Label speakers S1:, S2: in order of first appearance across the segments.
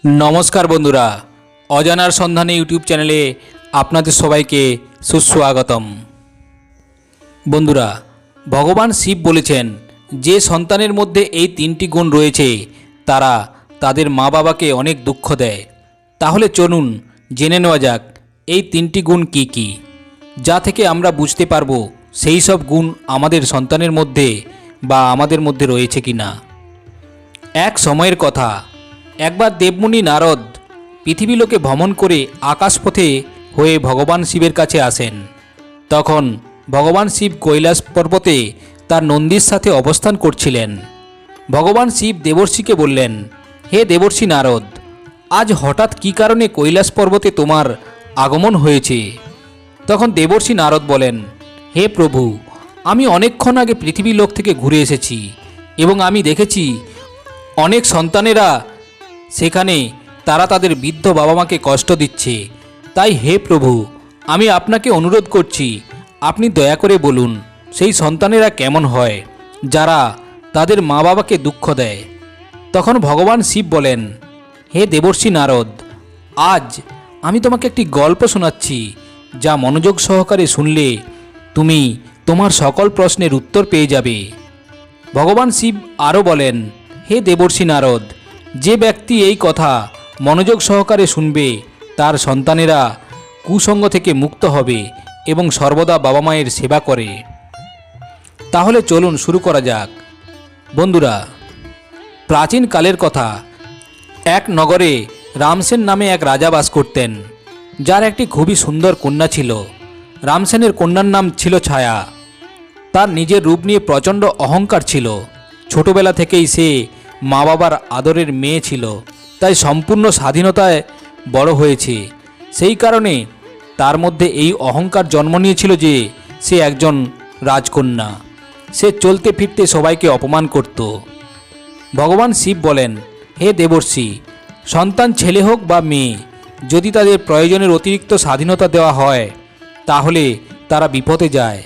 S1: নমস্কার বন্ধুরা, অজানার সন্ধানে ইউটিউব চ্যানেলে আপনাদের সবাইকে সুস্বাগতম। বন্ধুরা, ভগবান শিব বলেছেন যে সন্তানের মধ্যে এই তিনটি গুণ রয়েছে তারা তাদের মা বাবাকে অনেক দুঃখ দেয়। তাহলে চলুন জেনে নেওয়া যাক এই তিনটি গুণ কি কি, যা থেকে আমরা বুঝতে পারবো সেই সব গুণ আমাদের সন্তানের মধ্যে বা আমাদের মধ্যে রয়েছে কি না। এক সময়ের কথা, একবার দেবমুনি নারদ পৃথিবীলোকে ভ্রমণ করে আকাশপথে হয়ে ভগবান শিবের কাছে আসেন। তখন ভগবান শিব কৈলাস পর্বতে তার নন্দীর সাথে অবস্থান করছিলেন। ভগবান শিব দেবর্ষিকে বললেন, হে দেবর্ষি নারদ, আজ হঠাৎ কী কারণে কৈলাস পর্বতে তোমার আগমন হয়েছে? তখন দেবর্ষি নারদ বলেন, হে প্রভু, আমি অনেকক্ষণ আগে পৃথিবী লোক থেকে ঘুরে এসেছি এবং আমি দেখেছি অনেক সন্তানেরা সেখানে তারা তাদের বৃদ্ধ বাবা মাকে কষ্ট দিচ্ছে। তাই হে প্রভু, আমি আপনাকে অনুরোধ করছি, আপনি দয়া করে বলুন সেই সন্তানেরা কেমন হয় যারা তাদের মা বাবাকে দুঃখ দেয়। তখন ভগবান শিব বলেন, হে দেবর্ষি নারদ, আজ আমি তোমাকে একটি গল্প শোনাচ্ছি, যা মনোযোগ সহকারে শুনলে তুমি তোমার সকল প্রশ্নের উত্তর পেয়ে যাবে। ভগবান শিব আরও বলেন, হে দেবর্ষি নারদ, যে ব্যক্তি এই কথা মনোযোগ সহকারে শুনবে তার সন্তানেরা কুসঙ্গ থেকে মুক্ত হবে এবং সর্বদা বাবা মায়ের সেবা করে। তাহলে চলুন শুরু করা যাক। বন্ধুরা, প্রাচীন কালের কথা, এক নগরে রামসেন নামে এক রাজা বাস করতেন, যার একটি খুবই সুন্দর কন্যা ছিল। রামসেনের কন্যার নাম ছিল ছায়া। তার নিজের রূপ নিয়ে প্রচণ্ড অহংকার ছিল। ছোটবেলা থেকেই সে মা বাবার আদরের মেয়ে ছিল, তাই সম্পূর্ণ স্বাধীনতায় বড় হয়েছে। সেই কারণে তার মধ্যে এই অহংকার জন্ম নিয়েছিল যে সে একজন রাজকন্যা। সে চলতে ফিরতে সবাইকে অপমান করত। ভগবান শিব বলেন, হে দেবর্ষি, সন্তান ছেলে হোক বা মেয়ে, যদি তাদের প্রয়োজনের অতিরিক্ত স্বাধীনতা দেওয়া হয় তাহলে তারা বিপদে যায়।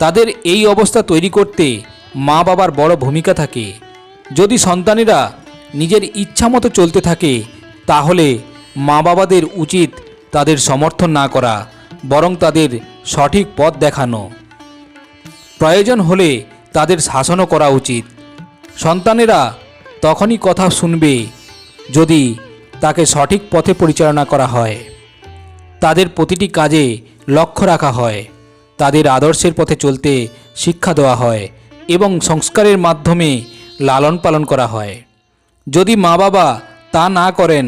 S1: তাদের এই অবস্থা তৈরি করতে মা বাবার বড় ভূমিকা থাকে। যদি সন্তানেরা নিজের ইচ্ছামতো চলতে থাকে তাহলে মা বাবাদের উচিত তাদের সমর্থন না করা, বরং তাদের সঠিক পথ দেখানো। প্রয়োজন হলে তাদের শাসনও করা উচিত। সন্তানেরা তখনই কথা শুনবে যদি তাকে সঠিক পথে পরিচালনা করা হয়, তাদের প্রতিটি কাজে লক্ষ্য রাখা হয়, তাদের আদর্শের পথে চলতে শিক্ষা দেওয়া হয় এবং সংস্কারের মাধ্যমে লালন পালন করা হয়। যদি মা বাবা তা না করেন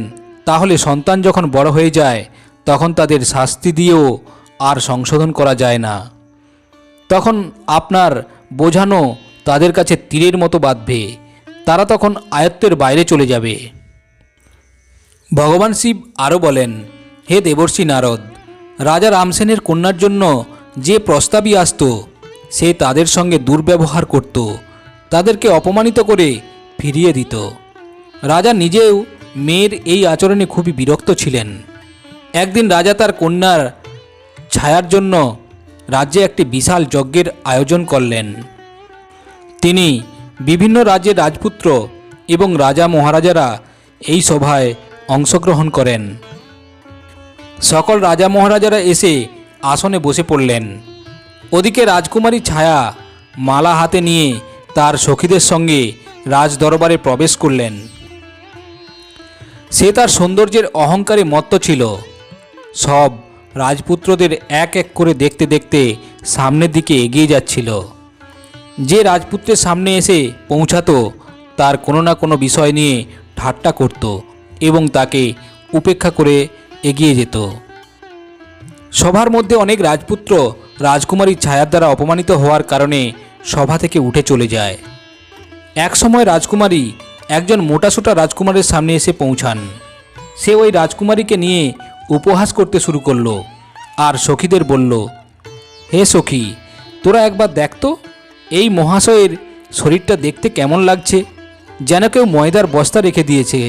S1: তাহলে সন্তান যখন বড় হয়ে যায় তখন তাদের শাস্তি দিয়েও আর সংশোধন করা যায় না। তখন আপনার বোঝানো তাদের কাছে তীরের মতো বাঁধবে, তারা তখন আয়ত্তের বাইরে চলে যাবে। ভগবান শিব আরও বলেন, হে দেবর্ষি নারদ, রাজা রামসেনের কন্যার জন্য যে প্রস্তাবই আসত সে তাদের সঙ্গে দুর্ব্যবহার করত, তাদেরকে অপমানিত করে ফিরিয়ে দিত। রাজা নিজেও মেয়ের এই আচরণে খুবই বিরক্ত ছিলেন। একদিন রাজা তার কন্যার ছায়ার জন্য রাজ্যে একটি বিশাল যজ্ঞের আয়োজন করলেন। তিনি বিভিন্ন রাজ্যের রাজপুত্র এবং রাজা মহারাজারা এই সভায় অংশগ্রহণ করেন। সকল রাজা মহারাজারা এসে আসনে বসে পড়লেন। ওদিকে রাজকুমারী ছায়া মালা হাতে নিয়ে তার সখীদের সঙ্গে রাজ দরবারে প্রবেশ করলেন। সে তার সৌন্দর্যের অহংকারে মত্ত ছিল। সব রাজপুত্রদের এক এক করে দেখতে দেখতে সামনের দিকে এগিয়ে যাচ্ছিল। যে রাজপুত্রের সামনে এসে পৌঁছাতো তার কোনো না কোনো বিষয় নিয়ে ঠাট্টা করত এবং তাকে উপেক্ষা করে এগিয়ে যেত। সভার মধ্যে অনেক রাজপুত্র রাজকুমারীর ছায়ার দ্বারা অপমানিত হওয়ার কারণে সভা থেকে উঠে চলে যায়। এক সময় রাজকুমারী একজন মোটাসোটা রাজকুমারের সামনে এসে পৌঁছান। সে ওই রাজকুমারীকে নিয়ে উপহাস করতে শুরু করলো আর সখীদের বলল, হে সখী, তোরা একবার দেখতো এই মহাশয়ের শরীরটা দেখতে কেমন লাগছে, যেন কেউ ময়দার বস্তা রেখে দিয়েছে।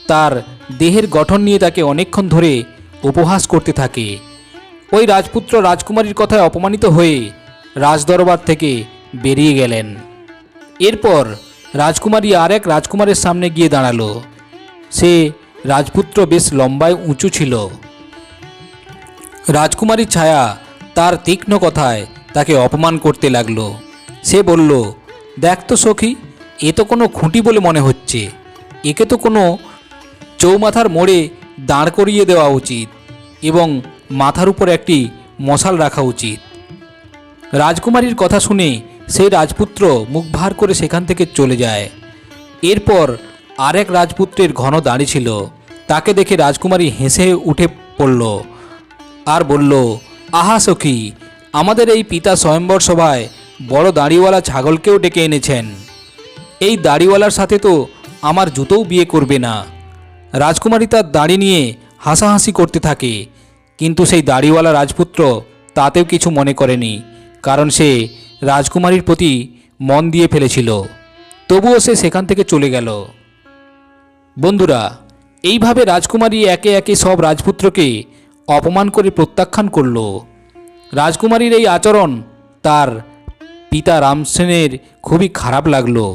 S1: তার দেহের গঠন নিয়ে তাকে অনেকক্ষণ ধরে উপহাস করতে থাকে। ওই রাজপুত্র রাজকুমারীর কথায় অপমানিত হয়ে রাজদরবার থেকে বেরিয়ে গেলেন। এরপর রাজকুমারী আর এক রাজকুমারের সামনে গিয়ে দাঁড়ালো। সে রাজপুত্র বেশ লম্বায় উঁচু ছিল। রাজকুমারী ছায়া তার তীক্ষ্ণ কথায় তাকে অপমান করতে লাগলো। সে বলল, দেখ তো সখী, এ তো কোনো খুঁটি বলে মনে হচ্ছে। একে তো কোনো চৌমাথার মোড়ে দাঁড় করিয়ে দেওয়া উচিত এবং মাথার উপর একটি মশাল রাখা উচিত। রাজকুমারীর কথা শুনে সেই রাজপুত্র মুখ ভার করে সেখান থেকে চলে যায়। এরপর আরেক রাজপুত্রের ঘন দাড়ি ছিল। তাকে দেখে রাজকুমারী হেসে উঠে পড়ল আর বলল, আহা সখী, আমাদের এই পিতা স্বয়ম্বর সভায় বড় দাড়িওয়ালা ছাগলকেও ডেকে এনেছেন। এই দাড়িওয়ালার সাথে তো আমার জুতোও বিয়ে করবে না। রাজকুমারী তার দাড়ি নিয়ে হাসাহাসি করতে থাকে, কিন্তু সেই দাড়িওয়ালা রাজপুত্র তাতেও কিছু মনে করেনি, কারণ সে রাজকুমারীর প্রতি মন দিয়ে ফেলেছিল। তবুও সে সেখান থেকে চলে গেল। বন্ধুরা, এইভাবে রাজকুমারী একে একে সব রাজপুত্রকে অপমান করে প্রত্যাখ্যান করল। রাজকুমারীর এই আচরণ তার পিতা রামসেনের খুবই খারাপ লাগলো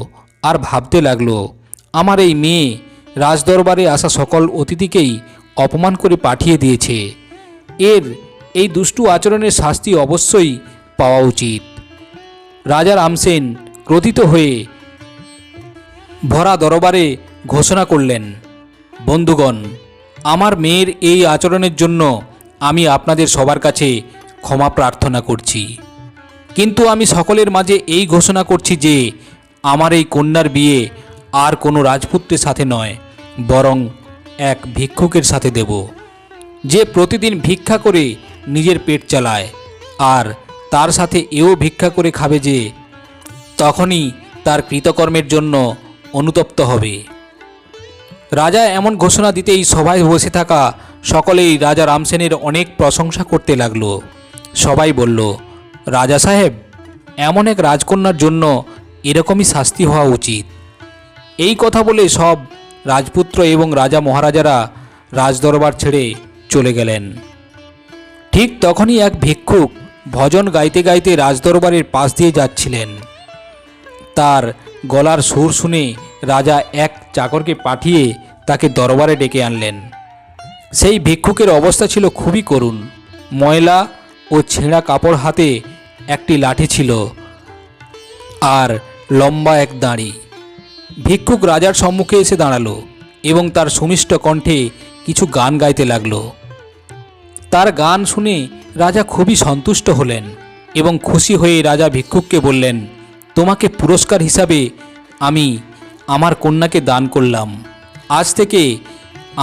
S1: আর ভাবতে লাগলো, আমার এই মেয়ে রাজদরবারে আসা সকল অতিথিকেই অপমান করে পাঠিয়ে দিয়েছে। এর এই দুষ্টু আচরণের শাস্তি অবশ্যই পাওয়া উচিত। রাজা রামসেন ক্রোধিত হয়ে ভরা দরবারে ঘোষণা করলেন, বন্ধুগণ, আমার মেয়ের এই আচরণের জন্য আমি আপনাদের সবার কাছে ক্ষমা প্রার্থনা করছি, কিন্তু আমি সকলের মাঝে এই ঘোষণা করছি যে আমার এই কন্যার বিয়ে আর কোনো রাজপুত্রের সাথে নয়, বরং এক ভিক্ষুকের সাথে দেব, যে প্রতিদিন ভিক্ষা করে নিজের পেট চালায় আর তার সাথে এও ভিক্ষা করে খাবে যে তখনই তার কৃতকর্মের জন্য অনুতপ্ত হবে। রাজা এমন ঘোষণা দিতেই সভায় বসে থাকা সকলেই রাজা রামসেনের অনেক প্রশংসা করতে লাগলো। সবাই বলল, রাজা সাহেব, এমন এক রাজকন্যার জন্য এরকমই শাস্তি হওয়া উচিত। এই কথা বলে সব রাজপুত্র এবং রাজা মহারাজারা রাজদরবার ছেড়ে চলে গেলেন। ঠিক তখনই এক ভিক্ষুক ভজন গাইতে গাইতে রাজদরবারের পাশ দিয়ে যাচ্ছিলেন। তার গলার সুর শুনে রাজা এক চাকরকে পাঠিয়ে তাকে দরবারে ডেকে আনলেন। সেই ভিক্ষুকের অবস্থা ছিল খুবই করুণ। ময়লা ও ছেঁড়া কাপড় হাতে একটি লাঠি ছিল আর লম্বা এক দাড়ি। ভিক্ষুক রাজার সম্মুখে এসে দাঁড়ালো এবং তার সুমিষ্ট কণ্ঠে কিছু গান গাইতে লাগলো। তার গান শুনে রাজা খুবই সন্তুষ্ট হলেন এবং খুশি হয়ে রাজা ভিক্ষুককে বললেন, তোমাকে পুরস্কার হিসাবে আমি আমার কন্যাকে দান করলাম। আজ থেকে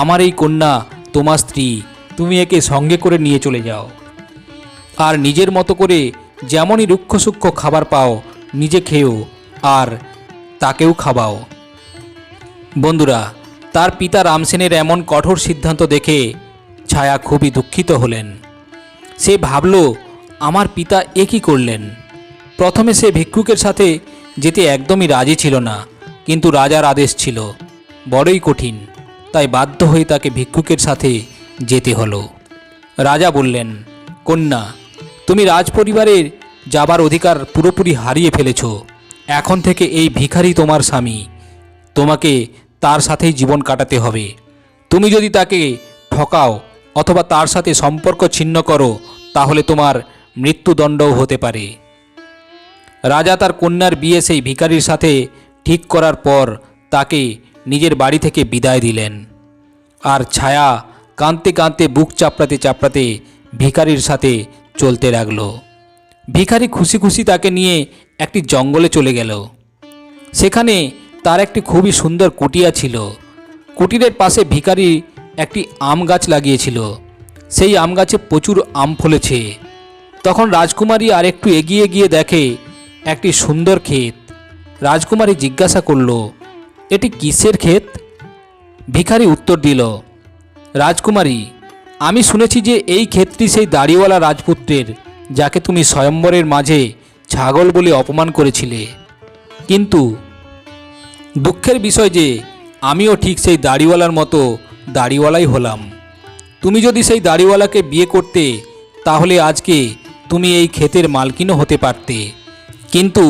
S1: আমার এই কন্যা তোমার স্ত্রী, তুমি একে সঙ্গে করে নিয়ে চলে যাও আর নিজের মতো করে যেমনই রুক্ষ সূক্ষ্ম খাবার পাও নিজে খেও আর তাকেও খাওয়াও। বন্ধুরা, তার পিতা রামসেনের এমন কঠোর সিদ্ধান্ত দেখে ছায়া খুবই দুঃখিত হলেন। সে ভাবল, আমার পিতা এ কী করলেন। প্রথমে সে ভিক্ষুকের সাথে যেতে একদমই রাজি ছিল না, কিন্তু রাজার আদেশ ছিল বড়ই কঠিন, তাই বাধ্য হয়ে তাকে ভিক্ষুকের সাথে যেতে হলো। রাজা বললেন, কন্যা, তুমি রাজপরিবারের যাবার অধিকার পুরোপুরি হারিয়ে ফেলেছ। এখন থেকে এই ভিখারি তোমার স্বামী, তোমাকে তার সাথেই জীবন কাটাতে হবে। তুমি যদি তাকে ঠকাও অথবা তার সাথে সম্পর্ক ছিন্ন করো, তাহলে তোমার মৃত্যুদণ্ডও হতে পারে। রাজা তার কন্যার বিয়ে সেই ভিখারির সাথে ঠিক করার পর তাকে নিজের বাড়ি থেকে বিদায় দিলেন। আর ছায়া কাঁদতে কাঁদতে বুক চাপড়াতে চাপড়াতে ভিখারির সাথে চলতে লাগল। ভিখারি খুশি খুশি তাকে নিয়ে একটি জঙ্গলে চলে গেল। সেখানে তার একটি খুবই সুন্দর কুটিয়া ছিল। কুটিরের পাশে ভিখারি একটি আম গাছ লাগিয়েছিল। সেই আম গাছে প্রচুর আম ফলেছে। তখন রাজকুমারী আর একটু এগিয়ে গিয়ে দেখে একটি সুন্দর ক্ষেত। রাজকুমারী জিজ্ঞাসা করল, এটি কিসের ক্ষেত? ভিখারি উত্তর দিল, রাজকুমারী, আমি শুনেছি যে এই ক্ষেতটি সেই দাড়িওয়ালা রাজপুত্রের, যাকে তুমি স্বয়ম্বরের মাঝে ছাগল বলে অপমান করেছিলে। কিন্তু দুঃখের বিষয় যে আমিও ঠিক সেই দাড়িওয়ালার মতো দাড়িওয়ালাই হলাম। তুমি যদি সেই দাড়িওয়ালাকে বিয়ে করতে, তাহলে আজকে তুমি এই ক্ষেতের মালকিনও হতে পারতে। কিন্তু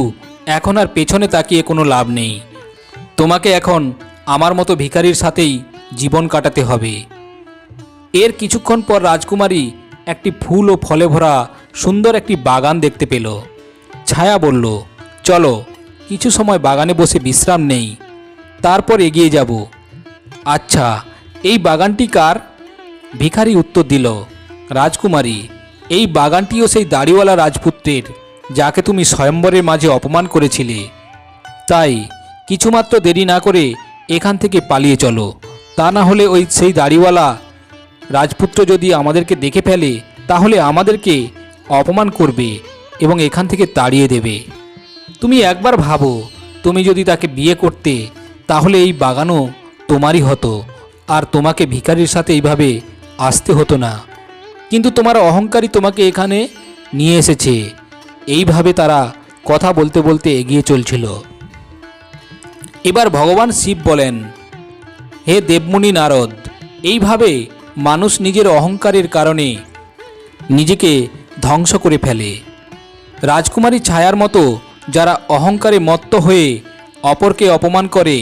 S1: এখন আর পেছনে তাকিয়ে কোনো লাভ নেই। তোমাকে এখন আমার মতো ভিখারির সাথেই জীবন কাটাতে হবে। এর কিছুক্ষণ পর রাজকুমারী একটি ফুল ও ফলে ভরা সুন্দর একটি বাগান দেখতে পেল। ছায়া বলল, চলো কিছু সময় বাগানে বসে বিশ্রাম নেই, তারপর এগিয়ে যাব। আচ্ছা, এই বাগানটি কার? ভিখারি উত্তর দিল, রাজকুমারী, এই বাগানটিও সেই দাড়িওয়ালা রাজপুত্রের, যাকে তুমি স্বয়ম্বরের মাঝে অপমান করেছিলে। তাই কিছুমাত্র দেরি না করে এখান থেকে পালিয়ে চলো, তা না হলে সেই দাড়িওয়ালা রাজপুত্র যদি আমাদেরকে দেখে ফেলে তাহলে আমাদেরকে অপমান করবে এবং এখান থেকে তাড়িয়ে দেবে। তুমি একবার ভাবো, তুমি যদি তাকে বিয়ে করতে তাহলে এই বাগানও তোমারই হতো, আর তোমাকে ভিখারির সাথে এইভাবে আসতে হতো না। কিন্তু তোমার অহংকারই তোমাকে এখানে নিয়ে এসেছে। এইভাবে তারা কথা বলতে বলতে এগিয়ে চলছিল। এবার ভগবান শিব বলেন, হে দেবমুনি নারদ, এইভাবে মানুষ নিজের অহংকারের কারণে নিজেকে ধ্বংস করে ফেলে। রাজকুমারী ছায়ার মতো যারা অহংকারে মত্ত হয়ে অপরকে অপমান করে,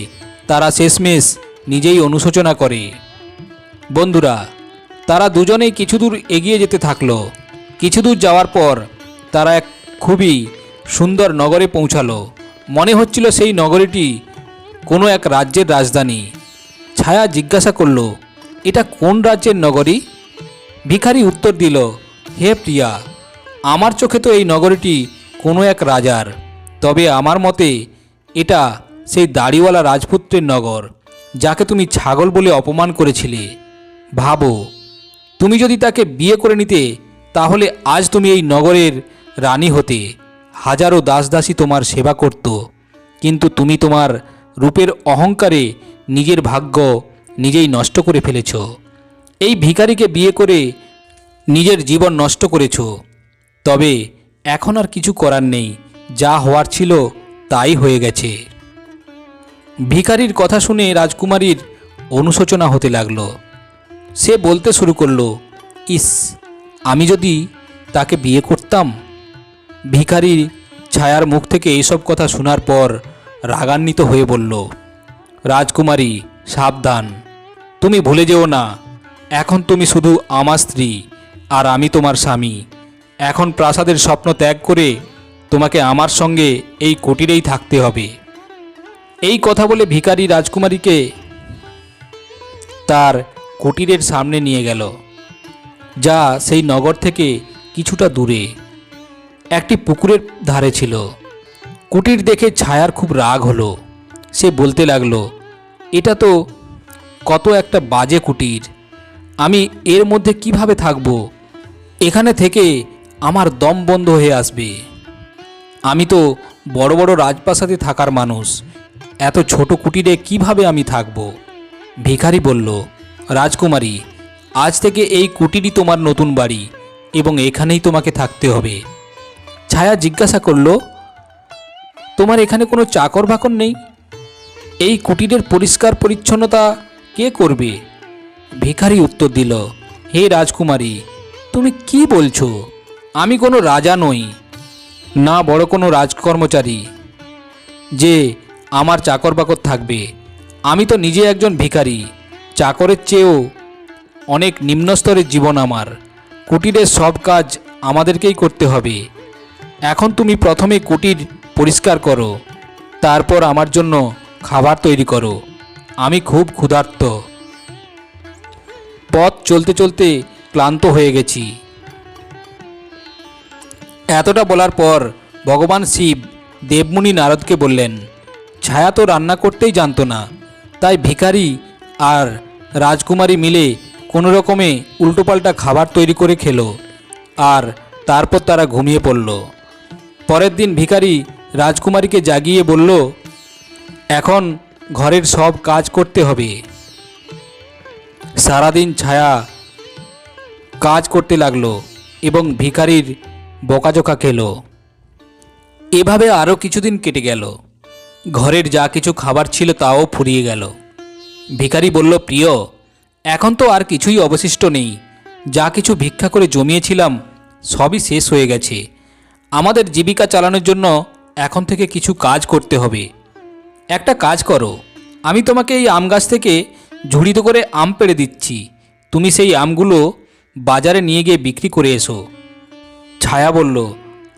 S1: তারা শেষমেশ নিজেই অনুশোচনা করে। বন্ধুরা, তারা দুজনেই কিছু দূর এগিয়ে যেতে থাকলো। কিছু দূর যাওয়ার পর তারা এক খুবই সুন্দর নগরে পৌঁছালো। মনে হচ্ছিল সেই নগরীটি কোনো এক রাজ্যের রাজধানী। ছায়া জিজ্ঞাসা করল, এটা কোন রাজ্যের নগরী? ভিখারি উত্তর দিল, হে প্রিয়া, আমার চোখে তো এই নগরীটি কোনো এক রাজার, তবে আমার মতে এটা সেই দাড়িওয়ালা রাজপুত্রের নগর, যাকে তুমি ছাগল বলে অপমান করেছিলে। ভাবো, তুমি যদি তাকে বিয়ে করে নিতে তাহলে আজ তুমি এই নগরের রানী হতে, হাজারো দাসদাসী তোমার সেবা করত। কিন্তু তুমি তোমার রূপের অহংকারে নিজের ভাগ্য নিজেই নষ্ট করে ফেলেছ। এই ভিখারিকে বিয়ে করে নিজের জীবন নষ্ট করেছ। তবে এখন আর কিছু করার নেই, যা হওয়ার ছিল তাই হয়ে গেছে। ভিখারির কথা শুনে রাজকুমারীর অনুশোচনা হতে লাগলো। সে বলতে শুরু করলো, ইস, আমি যদি তাকে বিয়ে করতাম। ভিখারির ছায়ার মুখ থেকে এইসব কথা শোনার পর রাগান্বিত হয়ে বলল, রাজকুমারী সাবধান, তুমি ভুলে যেও না, এখন তুমি শুধু আমার স্ত্রী আর আমি তোমার স্বামী। এখন প্রাসাদের স্বপ্ন ত্যাগ করে তোমাকে আমার সঙ্গে এই কুটিরেই থাকতে হবে। এই কথা বলে ভিখারি রাজকুমারীকে তার কুটিরের সামনে নিয়ে গেল, যা সেই নগর থেকে কিছুটা দূরে একটি পুকুরের ধারে ছিল। কুটির দেখে ছায়ার খুব রাগ হলো। সে বলতে লাগলো, এটা তো কত একটা বাজে কুটির, আমি এর মধ্যে কিভাবে থাকব? এখানে থেকে আমার দম বন্ধ হয়ে আসবে। আমি তো বড় বড় রাজপ্রাসাদে থাকার মানুষ, এত ছোট কুটিরে কিভাবে আমি থাকব? ভিখারি বলল, রাজকুমারী, আজ থেকে এই কুটিরই তোমার নতুন বাড়ি এবং এখানেই তোমাকে থাকতে হবে। ছায়া জিজ্ঞাসা করল, তোমার এখানে কোনো চাকর বাকর নেই? এই কুটিরের পরিষ্কার পরিচ্ছন্নতা কে করবে? ভিখারি উত্তর দিল, হে রাজকুমারী, তুমি কি বলছো? আমি কোনো রাজা নই, না বড় কোনো রাজকর্মচারী যে আমার চাকর বাকর থাকবে। আমি তো নিজে একজন ভিখারি, চাকরের চেয়েও অনেক নিম্ন স্তরের জীবন আমার। কুটিরের সব কাজ আমাদেরকেই করতে হবে। এখন তুমি প্রথমে কুটির পরিষ্কার করো, তারপর আমার জন্য খাবার তৈরি করো। আমি খুব ক্ষুধার্ত, পথ চলতে চলতে ক্লান্ত হয়ে গেছি। এতটা বলার পর ভগবান শিব দেবমুনি নারদকে বললেন, ছায়া তো রান্না করতেই জানতো না, তাই ভিখারি আর রাজকুমারী মিলে কোনো রকমে উল্টোপাল্টা খাবার তৈরি করে খেলো, আর তারপর তারা ঘুমিয়ে পড়ল। পরের দিন ভিখারি রাজকুমারীকে জাগিয়ে বলল, এখন ঘরের সব কাজ করতে হবে। সারাদিন ছায়া কাজ করতে লাগলো এবং ভিখারির বকাঝকা খেল। এভাবে আরও কিছুদিন কেটে গেল। ঘরের যা কিছু খাবার ছিল তাও ফুরিয়ে গেল। ভিখারি বলল, প্রিয়, এখন তো আর কিছুই অবশিষ্ট নেই। যা কিছু ভিক্ষা করে জমিয়েছিলাম সবই শেষ হয়ে গেছে। আমাদের জীবিকা চালানোর জন্য এখন থেকে কিছু কাজ করতে হবে। একটা কাজ করো, আমি তোমাকে এই আম গাছ থেকে ঝুড়িতে করে আম পেড়ে দিচ্ছি, তুমি সেই আমগুলো বাজারে নিয়ে গিয়ে বিক্রি করে এসো। ছায়া বলল,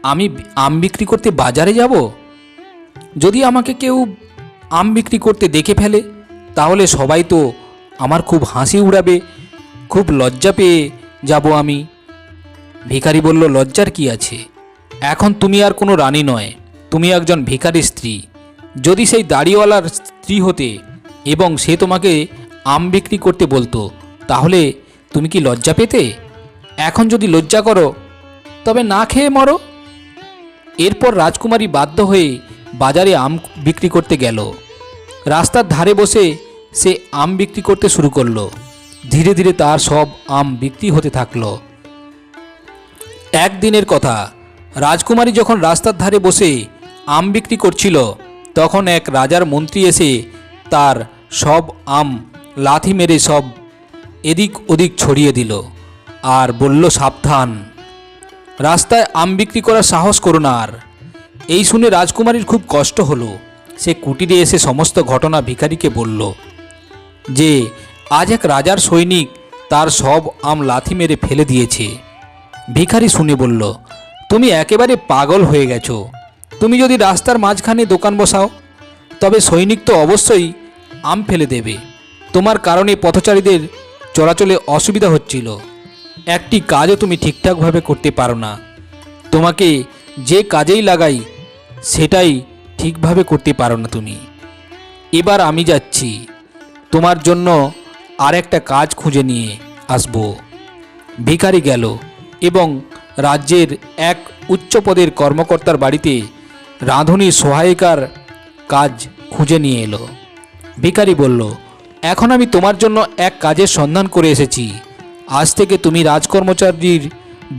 S1: আমি আম বিক্রি করতে বাজারে যাব? যদি আমাকে কেউ আম বিক্রি করতে দেখে ফেলে তাহলে সবাই তো আমার খুব হাসি উড়াবে, খুব লজ্জা পেয়ে যাব আমি। ভিখারি বলল, লজ্জার কি আছে? এখন তুমি আর কোনো রানী নয়, তুমি একজন ভিখারির স্ত্রী। যদি সেই দাড়িওয়ালার স্ত্রী হতে এবং সে তোমাকে আম বিক্রি করতে বলতো তাহলে তুমি কি লজ্জা পেতে? এখন যদি লজ্জা করো তবে না খেয়ে মরো। এরপর রাজকুমারী বাধ্য হয়ে বাজারে আম বিক্রি করতে গেল। রাস্তার ধারে বসে সে আম বিক্রি করতে শুরু করলো। ধীরে ধীরে তার সব আম বিক্রি হতে থাকলো। একদিনের কথা, রাজকুমারী যখন রাস্তার ধারে বসে আম বিক্রি করছিল তখন এক রাজার মন্ত্রী এসে তার সব আম লাথি মেরে সব এদিক ওদিক ছড়িয়ে দিল আর বলল, সাবধান, রাস্তায় আম বিক্রি করার সাহস করো না আর। এই শুনে রাজকুমারীর খুব কষ্ট হলো। সে কুটিরে এসে সমস্ত ঘটনা ভিখারিকে বলল যে আজ এক রাজার সৈনিক তার সব আম লাথি মেরে ফেলে দিয়েছে। ভিখারি শুনে বলল, তুমি একেবারে পাগল হয়ে গেছো। তুমি যদি রাস্তার মাঝখানে দোকান বসাও তবে সৈনিক তো অবশ্যই আম ফেলে দেবে। তোমার কারণে পথচারীদের চলাচলে অসুবিধা হচ্ছিল। একটি কাজও তুমি ঠিকঠাকভাবে করতে পারো না। তোমাকে যে কাজেই লাগাই সেটাই ঠিকভাবে করতে পারো না তুমি। এবার আমি যাচ্ছি, তোমার জন্য আর একটা কাজ খুঁজে নিয়ে আসব। ভিখারি গেল এবং রাজ্যের এক উচ্চপদের কর্মকর্তার বাড়িতে রাঁধুনির সহায়িকার কাজ খুঁজে নিয়ে এলো। ভিখারি বলল, এখন আমি তোমার জন্য এক কাজের সন্ধান করে এসেছি। আজ থেকে তুমি রাজকর্মচারীর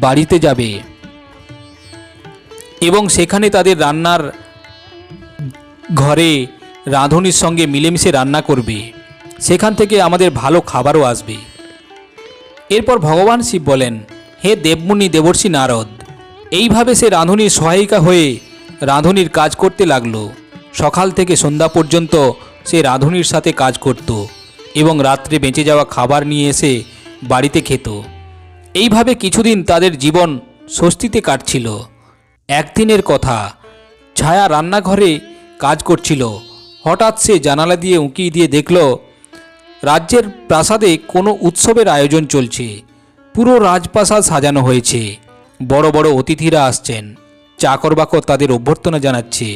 S1: বাড়িতে যাবে এবং সেখানে তাদের রান্নার ঘরে রাঁধুনির সঙ্গে মিলেমিশে রান্না করবে। সেখান থেকে আমাদের ভালো খাবারও আসবে। এরপর ভগবান শিব বলেন, হে দেবমুনি দেবর্ষি নারদ। এইভাবে সে রাঁধুনির সহায়িকা হয়ে রাঁধুনির কাজ করতে লাগলো। সকাল থেকে সন্ধ্যা পর্যন্ত সে রাঁধুনির সাথে কাজ করত এবং রাত্রে বেঁচে যাওয়া খাবার নিয়ে এসে বাড়িতে খেত। এইভাবে কিছুদিন তাদের জীবন স্বস্তিতে কাটছিল। একদিনের কথা, ছায়া রান্নাঘরে কাজ করছিল। হঠাৎ সে জানালা দিয়ে উঁকি দিয়ে দেখল রাজ্যের প্রাসাদে কোনো উৎসবের আয়োজন চলছে। পুরো রাজপ্রাসাদ সাজানো হয়েছে। বড় বড় অতিথিরা আসছেন, চাকর বাকর তাদের অভ্যর্থনা জানাচ্ছে।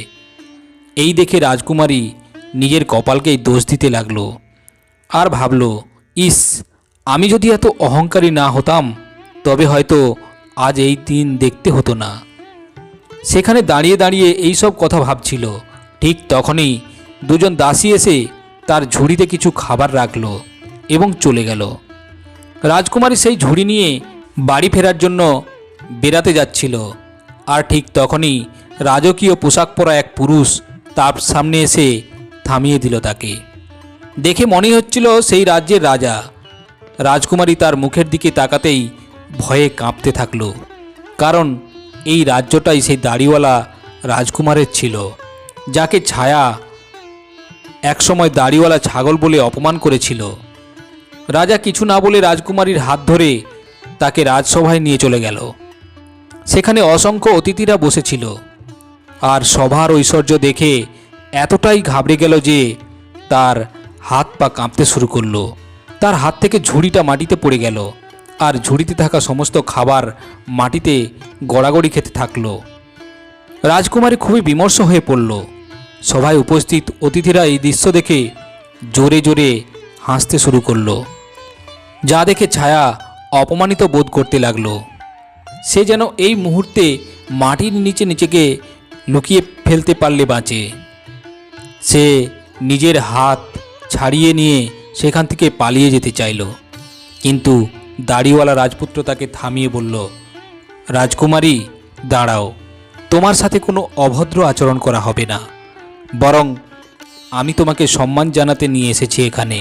S1: এই দেখে রাজকুমারী নিজের কপালকেই দোষ দিতে লাগলো আর ভাবল, ইস, আমি যদি এত অহংকারী না হতাম তবে হয়তো আজ এই দিন দেখতে হতো না। সেখানে দাঁড়িয়ে দাঁড়িয়ে এই সব কথা ভাবছিল। ঠিক তখনই দুজন দাসী এসে তার ঝুড়িতে কিছু খাবার রাখলো এবং চলে গেল। রাজকুমারী সেই ঝুড়ি নিয়ে বাড়ি ফেরার জন্য বেরাতে যাচ্ছিল আর ঠিক তখনই রাজকীয় পোশাক পরা এক পুরুষ তার সামনে এসে থামিয়ে দিল তাকে। দেখে মনে হচ্ছিল সেই রাজ্যের রাজা। রাজকুমারী তার মুখের দিকে তাকাতেই ভয়ে কাঁপতে থাকলো, কারণ এই রাজ্যটাই সেই দাড়িওয়ালা রাজকুমারের ছিল, যাকে ছায়া একসময় দাড়িওয়ালা ছাগল বলে অপমান করেছিল। রাজা কিছু না বলে রাজকুমারীর হাত ধরে তাকে রাজসভায় নিয়ে চলে গেল। সেখানে অসংখ্য অতিথিরা বসেছিল আর সভার ঐশ্বর্য দেখে এতটাই ঘাবড়ে গেল যে তার হাত পা কাঁপতে শুরু করলো। তার হাত থেকে ঝুড়িটা মাটিতে পড়ে গেল আর ঝুড়িতে থাকা সমস্ত খাবার মাটিতে গড়াগড়ি খেতে থাকলো। রাজকুমারী খুবই বিমর্ষ হয়ে পড়ল। সভায় উপস্থিত অতিথিরা এই দৃশ্য দেখে জোরে জোরে হাসতে শুরু করলো, যা দেখে ছায়া অপমানিত বোধ করতে লাগলো। সে যেন এই মুহূর্তে মাটির নিচে নিজেকে লুকিয়ে ফেলতে পারলে বাঁচে। সে নিজের হাত ছাড়িয়ে নিয়ে সেখান থেকে পালিয়ে যেতে চাইল, কিন্তু দাড়িওয়ালা রাজপুত্র তাকে থামিয়ে বলল, রাজকুমারী, দাঁড়াও, তোমার সাথে কোনো অভদ্র আচরণ করা হবে না, বরং আমি তোমাকে সম্মান জানাতে নিয়ে এসেছি এখানে।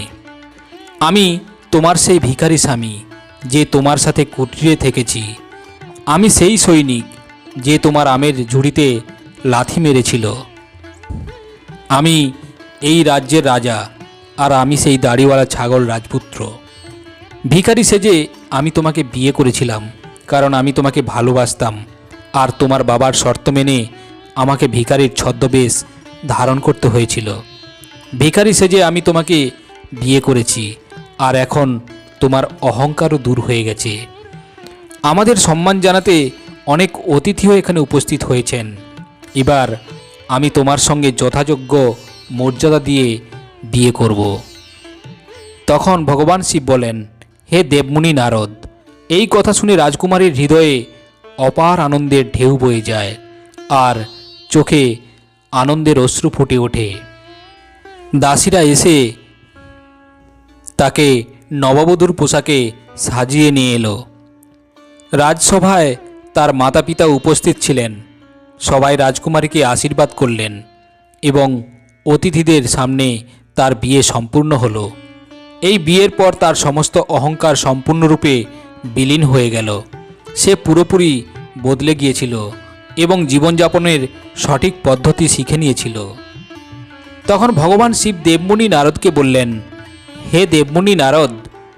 S1: আমি তোমার সেই ভিখারি স্বামী যে তোমার সাথে কুটিরে থেকেছি। আমি সেই সৈনিক যে তোমার আমের ঝুড়িতে লাথি মেরেছিল। আমি এই রাজ্যের রাজা আর আমি সেই দাড়িওয়ালা ছাগল রাজপুত্র। ভিখারি সেজে আমি তোমাকে বিয়ে করেছিলাম, কারণ আমি তোমাকে ভালোবাসতাম আর তোমার বাবার শর্ত মেনে আমাকে ভিখারির ছদ্মবেশ ধারণ করতে হয়েছিল। ভিখারি সেজে আমি তোমাকে বিয়ে করেছি, আর এখন তোমার অহংকারও দূর হয়ে গেছে। আমাদের সম্মান জানাতে অনেক অতিথিও এখানে উপস্থিত হয়েছেন। এবার আমি তোমার সঙ্গে যথাযোগ্য মর্যাদা দিয়ে বিয়ে করব। তখন ভগবান শিব বলেন, হে দেবমুনি নারদ। এই কথা শুনে রাজকুমারীর হৃদয়ে অপার আনন্দের ঢেউ বয়ে যায় আর চোখে আনন্দের অশ্রু ফুটে ওঠে। দাসীরা এসে তাকে নববধূর পোশাকে সাজিয়ে নিয়ে এলো। রাজসভায় তার মাতা পিতা উপস্থিত ছিলেন। সবাই রাজকুমারীকে আশীর্বাদ করলেন এবং অতিথিদের সামনে তার বিয়ে সম্পূর্ণ হলো। এই বিয়ের পর তার সমস্ত অহংকার সম্পূর্ণরূপে বিলীন হয়ে গেল। সে পুরোপুরি বদলে গিয়েছিল এবং জীবনযাপনের সঠিক পদ্ধতি শিখে নিয়েছিল। তখন ভগবান শিব দেবমুনি নারদকে বললেন, হে দেবমুনি নারদ,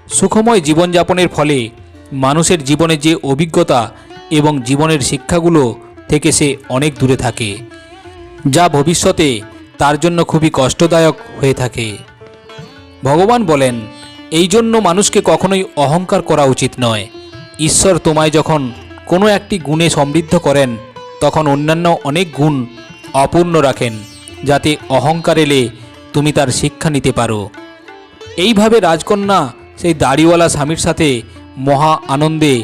S1: সুখময় জীবনযাপনের ফলে মানুষের জীবনে যে অভিজ্ঞতা এবং জীবনের শিক্ষাগুলো থেকে সে অনেক দূরে থাকে, যা ভবিষ্যতে তার জন্য খুবই কষ্টদায়ক হয়ে থাকে। ভগবান বলেন, এই জন্য মানুষকে কখনোই অহংকার করা উচিত নয়। ঈশ্বর তোমায় যখন কোনো একটি গুণে সমৃদ্ধ করেন, তখন অন্যান্য অনেক গুণ অপূর্ণ রাখেন, যাতে অহংকার এলে তুমি তার শিক্ষা নিতে পারো। এইভাবে রাজকন্যা সেই দাড়িওয়ালা স্বামীর সাথে মহা আনন্দে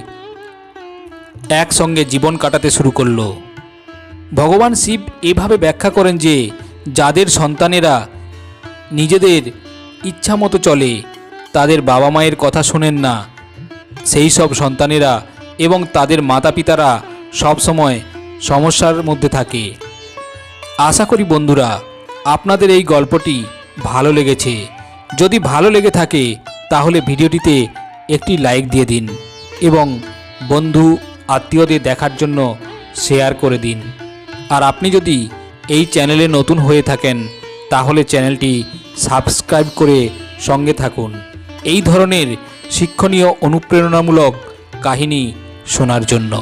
S1: একসঙ্গে জীবন কাটাতে শুরু করল। ভগবান শিব এভাবে ব্যাখ্যা করেন যে যাদের সন্তানেরা নিজেদের ইচ্ছা মতো চলে, তাদের বাবা মায়ের কথা শোনেন না, সেই সব সন্তানেরা এবং তাদের মাতা পিতারা সবসময় সমস্যার মধ্যে থাকে। আশা করি বন্ধুরা আপনাদের এই গল্পটি ভালো লেগেছে। যদি ভালো লেগে থাকে তাহলে ভিডিওটিতে একটি লাইক দিয়ে দিন এবং বন্ধু আত্মীয়দের দেখার জন্য শেয়ার করে দিন। আর আপনি যদি এই চ্যানেলে নতুন হয়ে থাকেন তাহলে চ্যানেলটি সাবস্ক্রাইব করে সঙ্গে থাকুন এই ধরনের শিক্ষণীয় অনুপ্রেরণামূলক কাহিনী শোনার জন্য।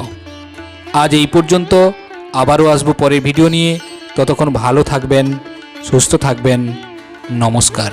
S1: আজ এই পর্যন্ত, আবারও আসবো পরের ভিডিও নিয়ে। ততক্ষণ ভালো থাকবেন, সুস্থ থাকবেন। নমস্কার।